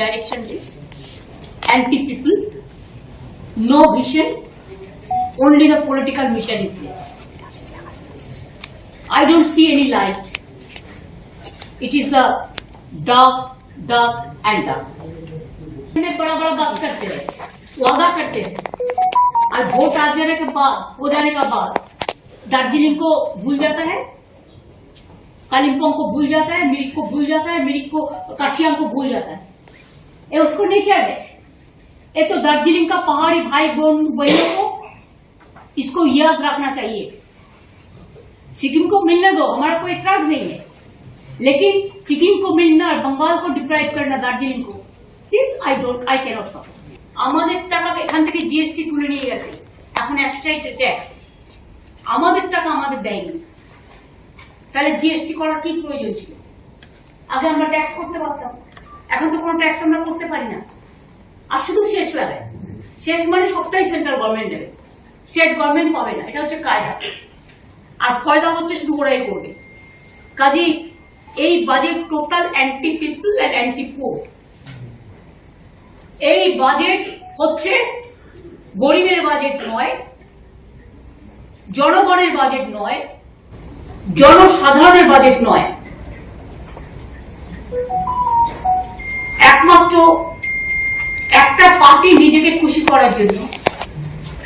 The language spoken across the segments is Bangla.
directionless, anti-people, no vision, only the political mission is there. I don't see any light. It is the dark, dark and dark. बड़ा बड़ा बात करते हैं, वादा करते हैं, और वोट आ जाने के बाद, हो जाने के बाद दार्जिलिंग को भूल जाता है, कालिम्पोंग को भूल जाता है, मिरिक को भूल जाता है, मिरिक को कार्शियांग को भूल जाता है। ये उसको नेचर है। ये तो दार्जिलिंग का पहाड़ी भाई बहनों को इसको याद रखना चाहिए। सिक्किम को मिलने दो, हमारा कोई इतराज नहीं है, लेकिन सिक्किम को मिलना, बंगाल को डिप्राइव करना दार्जिलिंग को, दिस आई कैनट सपोर्ट। আমাদের টাকা এখান থেকে জিএসটি তুলে নিয়ে গেছে, এখন এক্সট্রা ট্যাক্স, আমাদের টাকা আমাদের দেয়নি, তাহলে জিএসটি করার কি প্রয়োজন ছিল? আগে আমরা ট্যাক্স করতে পারতাম, এখন তো কোনো ট্যাক্স আমরা করতে পারি না। আর শুধু শেষ লাগায়, শেষ মানে সবটাই সেন্ট্রাল গভর্নমেন্ট দেবে, স্টেট গভর্নমেন্ট পাবে না, এটা হচ্ছে কায়দা। আর ফয়দা হচ্ছে শুধু ওরাই করবে। কাজেই এই budget total anti people and anti poor. এই বাজেট হচ্ছে গরিবের বাজেট নয়, জনগণের বাজেট নয়, জনসাধারণের বাজেট নয়, একমাত্র একটা পার্টি নিজেকে খুশি করার জন্য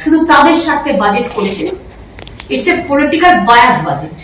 শুধু তাদের স্বার্থে বাজেট করেছে। It's a political bias budget.